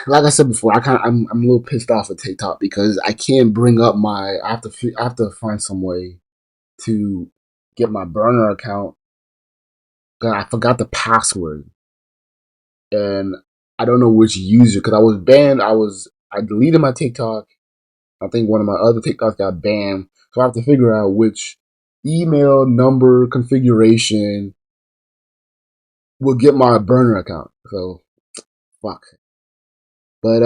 like I said before, I'm a little pissed off at TikTok because I can't bring up my. I have to find some way to get my burner account. 'Cause I forgot the password, and I don't know which user because I was banned. I deleted my TikTok. I think one of my other TikToks got banned, so I have to figure out which email number configuration will get my burner account. So fuck. But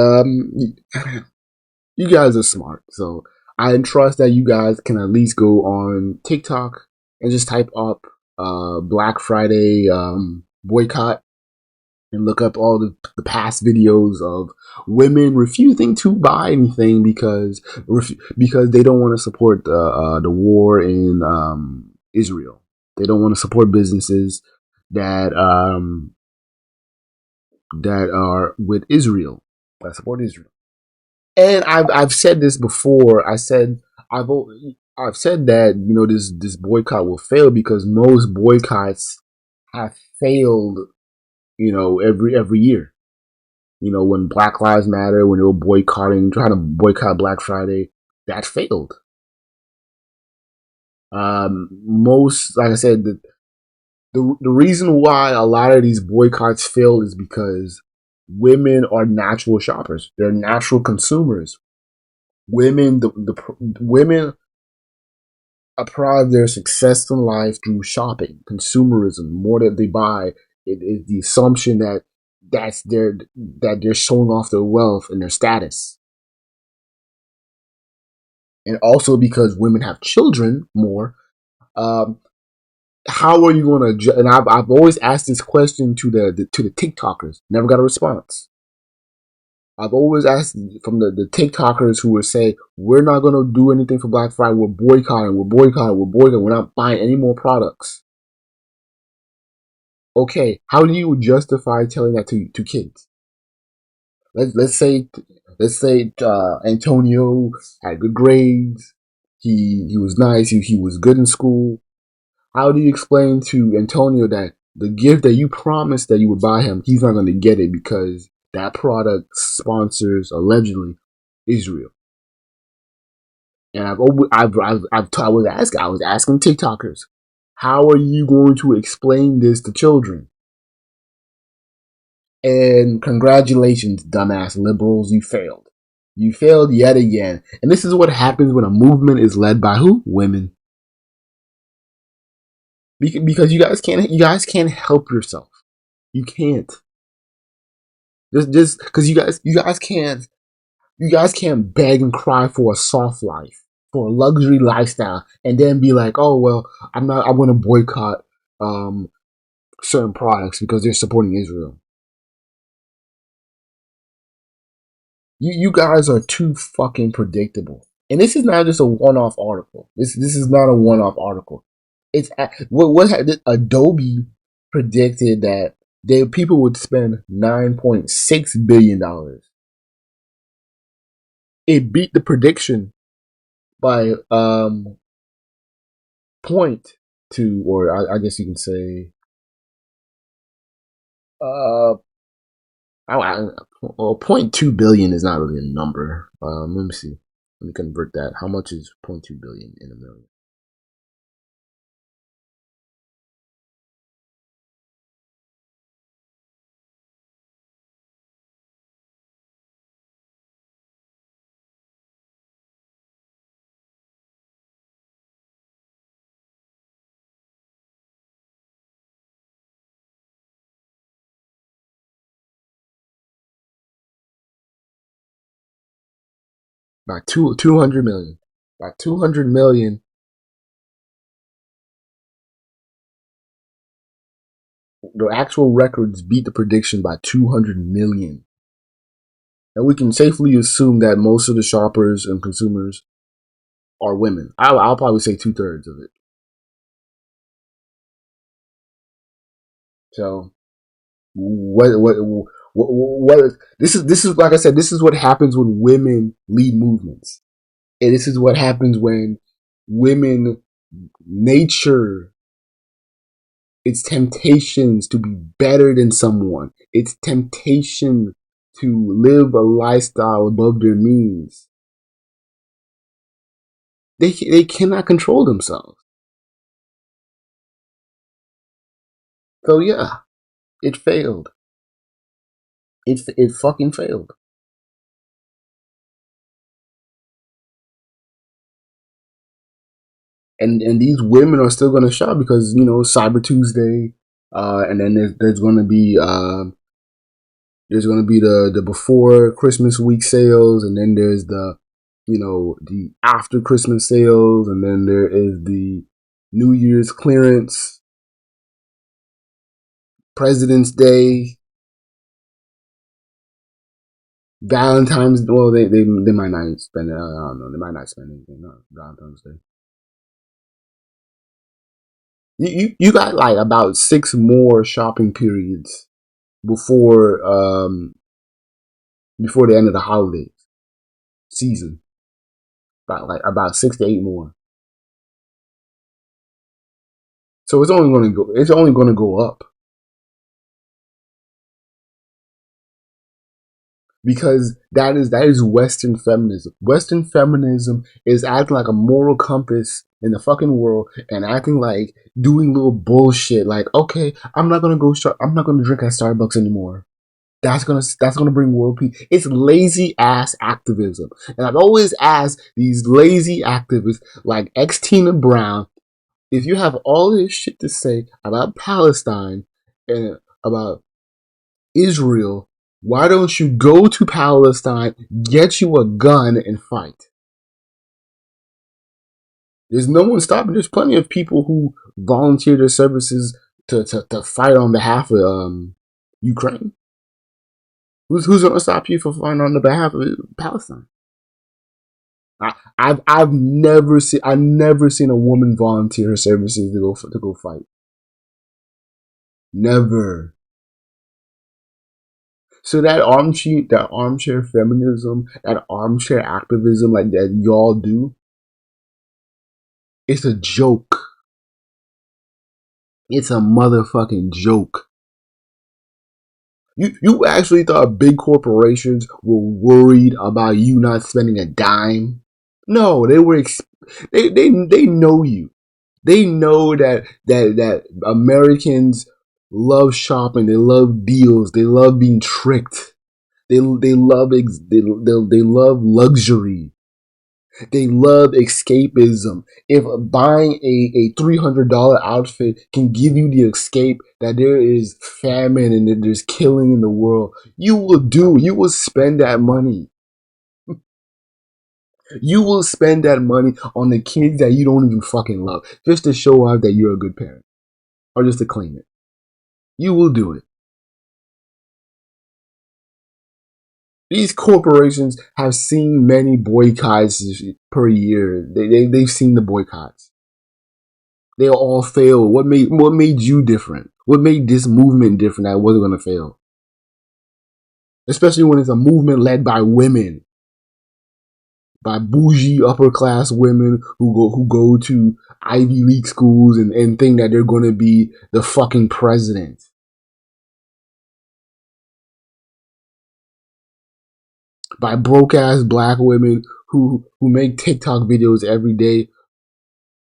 you guys are smart, so I trust that you guys can at least go on TikTok and just type up Black Friday boycott and look up all the past videos of women refusing to buy anything because they don't want to support the war in Israel. They don't want to support businesses that that are with Israel, that support Israel. And I've said this before. I've I've said that this boycott will fail because most boycotts have failed. Every year. When Black Lives Matter, when they were trying to boycott Black Friday, that failed. Most, like I said, the reason why a lot of these boycotts fail is because women are natural shoppers. They're natural consumers. Women apply their success in life through shopping, consumerism. More that they buy, it is the assumption that they're showing off their wealth and their status, and also because women have children more. Um, how are you going to? And I've always asked this question to the TikTokers, never got a response. I've always asked from the TikTokers who would say, we're not going to do anything for Black Friday. We're boycotting. We're not buying any more products. Okay, how do you justify telling that to kids? Let's say Antonio had good grades. He was nice. He was good in school. How do you explain to Antonio that the gift that you promised that you would buy him, he's not going to get it because that product sponsors allegedly Israel? And I was asking TikTokers, how are you going to explain this to children? And congratulations, dumbass liberals, you failed. You failed yet again. And this is what happens when a movement is led by who? Women. Because you guys can't help yourself. You can't. Just because you guys can't beg and cry for a soft life, for a luxury lifestyle, and then be like, oh well, I'm gonna boycott certain products because they're supporting Israel. You guys are too fucking predictable. And this is not just a one-off article. This is not a one-off article. It's what Adobe predicted that people would spend $9.6 billion. It beat the prediction by point to, or I guess you can say, uh, 0.2 billion is not really a number. Let me see. Let me convert that. How much is 0.2 billion in a million? By 200 million. By 200 million, the actual records beat the prediction by 200 million. And we can safely assume that most of the shoppers and consumers are women. I'll probably say 2/3 of it. So what this is like I said, this is what happens when women lead movements. And this is what happens when women nature it's temptations to be better than someone. It's temptation to live a lifestyle above their means, they cannot control themselves. So yeah, it failed. It fucking failed. And these women are still gonna shop because Cyber Tuesday, and then there's gonna be the before Christmas week sales, and then there's the after Christmas sales, and then there is the New Year's clearance, President's Day, Valentine's. Well, they might not spend it. I don't know. They might not spend anything on Valentine's Day. You got like about 6 more shopping periods before before the end of the holiday season. About 6 to 8 more. So it's only going to go. It's only going to go up because that is Western feminism. Western feminism is acting like a moral compass in the fucking world and acting like doing little bullshit. Like, okay, I'm not gonna go. I'm not gonna drink at Starbucks anymore. That's gonna bring world peace. It's lazy ass activism, and I've always asked these lazy activists like X Tina Brown, if you have all this shit to say about Palestine and about Israel, why don't you go to Palestine, get you a gun, and fight? There's no one stopping. There's plenty of people who volunteer their services to fight on behalf of Ukraine. Who's going to stop you from fighting on the behalf of Palestine? I've never seen a woman volunteer her services to go fight. Never. So that armchair feminism, that armchair activism, like that y'all do, it's a joke. It's a motherfucking joke. You actually thought big corporations were worried about you not spending a dime? No, they know you. They know that Americans love shopping. They love deals. They love being tricked. They love luxury. They love escapism. If buying a $300 outfit can give you the escape that there is famine and that there's killing in the world, you will do. You will spend that money. You will spend that money on the kids that you don't even fucking love just to show off that you're a good parent or just to claim it. You will do it. These corporations have seen many boycotts per year. They've seen the boycotts. They all failed. What made you different? What made this movement different that it wasn't going to fail? Especially when it's a movement led by women, by bougie upper class women who go to Ivy League schools and think that they're going to be the fucking president. By broke ass black women who make TikTok videos every day.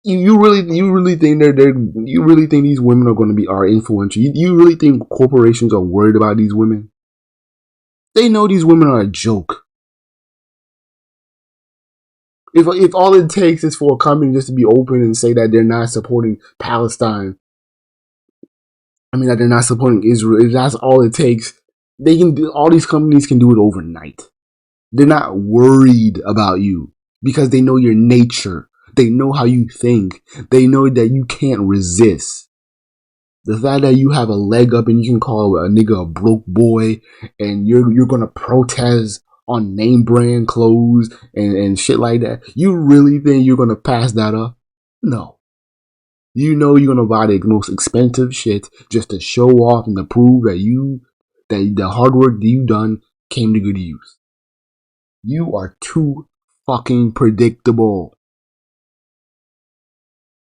You really think you really think these women are influential? You really think corporations are worried about these women? They know these women are a joke. If all it takes is for a company just to be open and say that they're not supporting Palestine, I mean that they're not supporting Israel, if that's all it takes, they can do. All these companies can do it overnight. They're not worried about you because they know your nature. They know how you think. They know that you can't resist. The fact that you have a leg up and you can call a nigga a broke boy and you're gonna protest on name brand clothes and shit like that. You really think you're gonna pass that up? No. You know you're gonna buy the most expensive shit just to show off and to prove that the hard work that you done came to good use. You are too fucking predictable.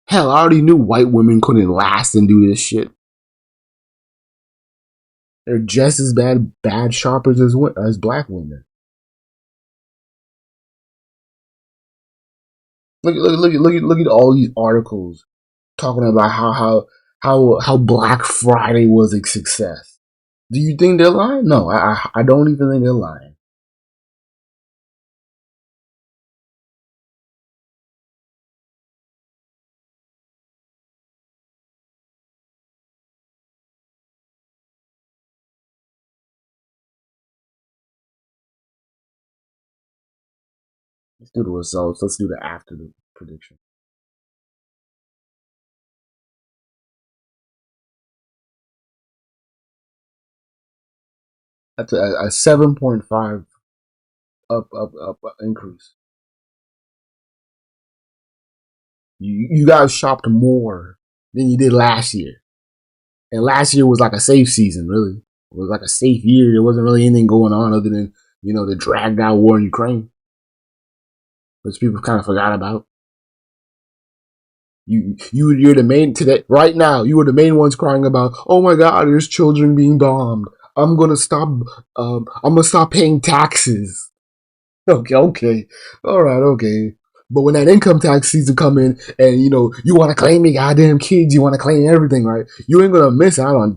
Hell, I already knew white women couldn't last and do this shit. They're just as bad shoppers as black women. Look at all these articles talking about how Black Friday was a success. Do you think they're lying? No, I don't even think they're lying. Let's do the results. Let's do the after the prediction. That's a 7.5 up increase. You guys shopped more than you did last year, and last year was like a safe season. Really, it was like a safe year. There wasn't really anything going on other than the dragged out war in Ukraine, which people kind of forgot about. You're the main today right now. You were the main ones crying about, oh my God, there's children being bombed. I'm gonna stop. I'm gonna stop paying taxes. Okay, all right, okay. But when that income tax season come in, and you want to claim your goddamn kids, you want to claim everything, right? You ain't gonna miss out on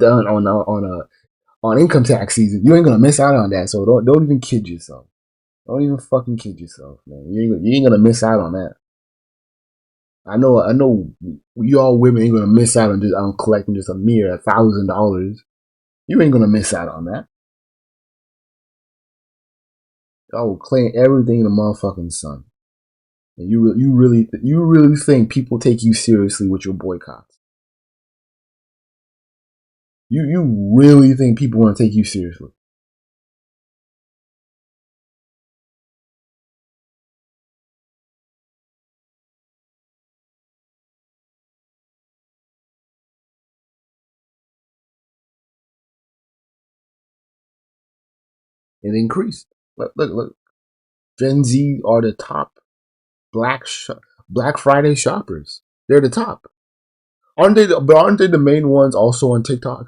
income tax season. You ain't gonna miss out on that. So don't even kid yourself. Don't even fucking kid yourself, man. You ain't gonna miss out on that. I know. You all women ain't gonna miss out on collecting just a mere $1,000. You ain't gonna miss out on that. Y'all will claim everything in the motherfucking sun. And you really think people take you seriously with your boycotts? You really think people want to take you seriously? It increased. Look. Gen Z are the top Black Friday shoppers. They're the top. Aren't they? But aren't they the main ones also on TikTok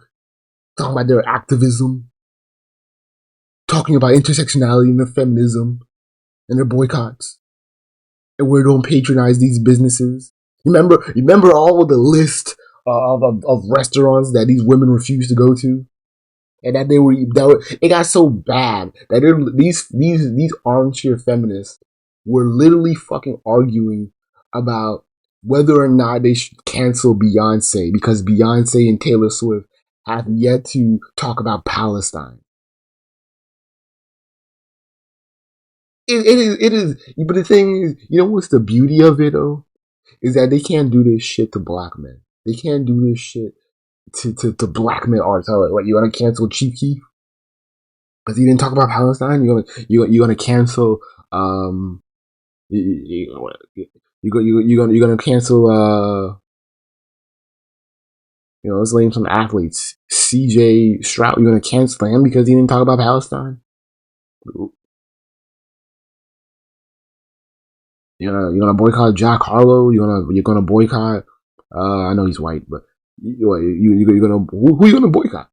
talking about their activism, talking about intersectionality and feminism and their boycotts, and we don't patronize these businesses. Remember all of the list of restaurants that these women refuse to go to, and it got so bad that these armchair feminists were literally fucking arguing about whether or not they should cancel Beyonce because Beyonce and Taylor Swift have yet to talk about Palestine. It is, but the thing is, what's the beauty of it though? Is that they can't do this shit to black men. They can't do this shit to black men artists. Like, what, you want to cancel Chief Keef because he didn't talk about Palestine? You're gonna cancel you're gonna cancel let's name some athletes. CJ Stroud, you're gonna cancel him because he didn't talk about Palestine? You're gonna boycott Jack Harlow. You're gonna boycott. I know he's white, but you're gonna who you gonna boycott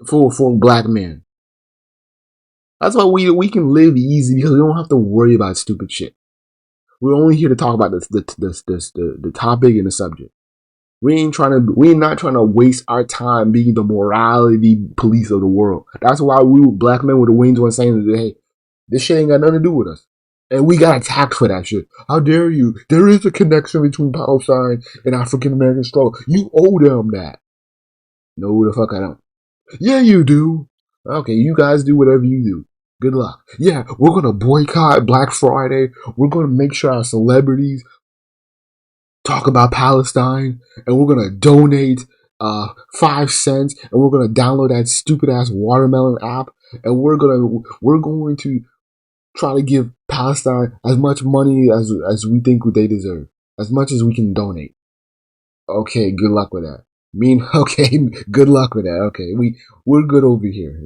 for black men? That's why we can live easy because we don't have to worry about stupid shit. We're only here to talk about the topic and the subject. We're not trying to waste our time being the morality police of the world. That's why we black men were the wings on saying that, hey, this shit ain't got nothing to do with us. And we got attacked for that shit. How dare you? There is a connection between Palestine and African American struggle. You owe them that. No, the fuck I don't. Yeah, you do. Okay, you guys do whatever you do. Good luck. Yeah, we're gonna boycott Black Friday. We're gonna make sure our celebrities talk about Palestine, and we're gonna donate 5 cents, and we're gonna download that stupid ass watermelon app, and we're going to try to give Palestine as much money as we think they deserve, as much as we can donate. Okay, good luck with that. Okay, good luck with that. Okay, we're good over here.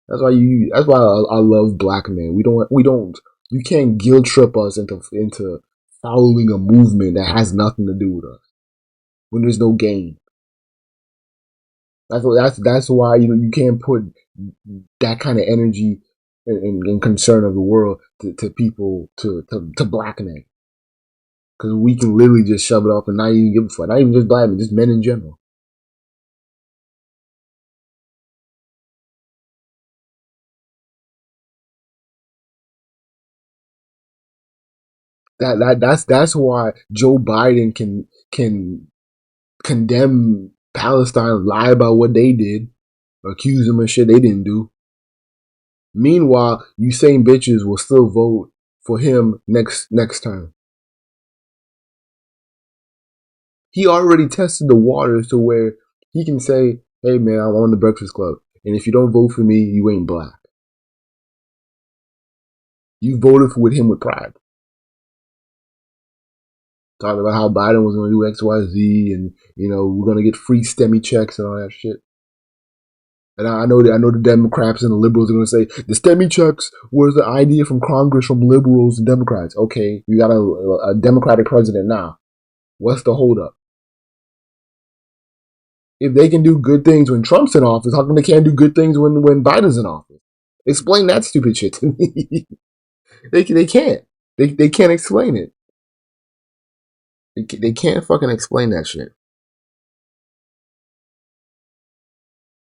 That's why I love black men. We don't. You can't guilt trip us into following a movement that has nothing to do with us when there's no gain. That's why you can't put that kind of energy and concern of the world to people to black men, because we can literally just shove it off and not even give a fuck. Not even just black men, just men in general. That's why Joe Biden can condemn Palestine, lie about what they did, accuse them of shit they didn't do. Meanwhile, you same bitches will still vote for him next time. He already tested the waters to where he can say, "Hey man, I'm on the Breakfast Club, and if you don't vote for me, you ain't black. You voted with him with pride." Talking about how Biden was going to do X, Y, Z, and we're going to get free STEMI checks and all that shit. And I know the Democrats and the liberals are going to say the STEMI checks was the idea from Congress, from liberals and Democrats. Okay, you got a Democratic president now. What's the holdup? If they can do good things when Trump's in office, how come they can't do good things when Biden's in office? Explain that stupid shit to me. They can't. They can't explain it. They can't fucking explain that shit.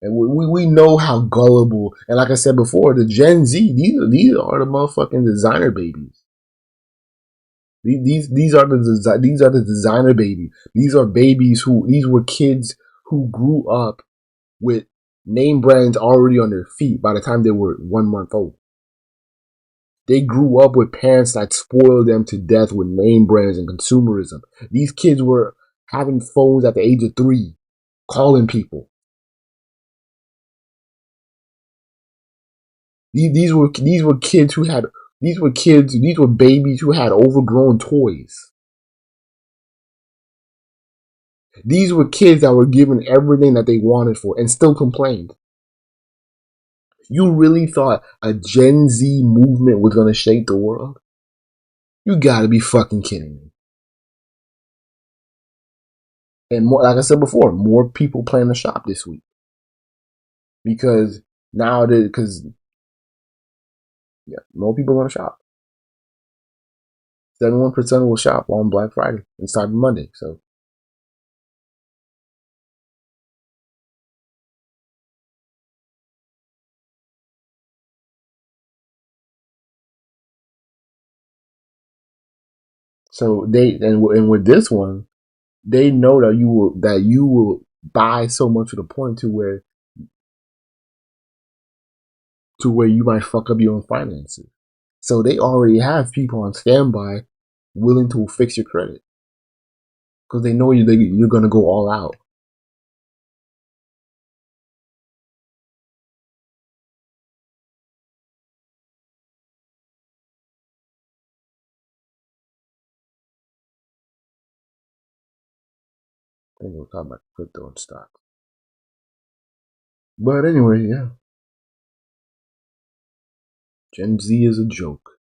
And we know how gullible. And like I said before, the Gen Z, these are the motherfucking designer babies. These are the designer babies. These are babies these were kids who grew up with name brands already on their feet by the time they were 1 month old. They grew up with parents that spoiled them to death with name brands and consumerism. These kids were having phones at the age of 3, calling people. These were kids who had these were babies who had overgrown toys. These were kids that were given everything that they wanted for and still complained. You really thought a Gen Z movement was going to shake the world? You gotta be fucking kidding me. And more, like I said before, more people plan to shop this week because because yeah, more people are going to shop. 71% will shop on Black Friday and Cyber Monday. So and with this one, they know that you will buy so much to the point to where you might fuck up your own finances. So they already have people on standby willing to fix your credit because they know you're gonna go all out. I think we'll talk about crypto and stock. But anyway, yeah, Gen Z is a joke.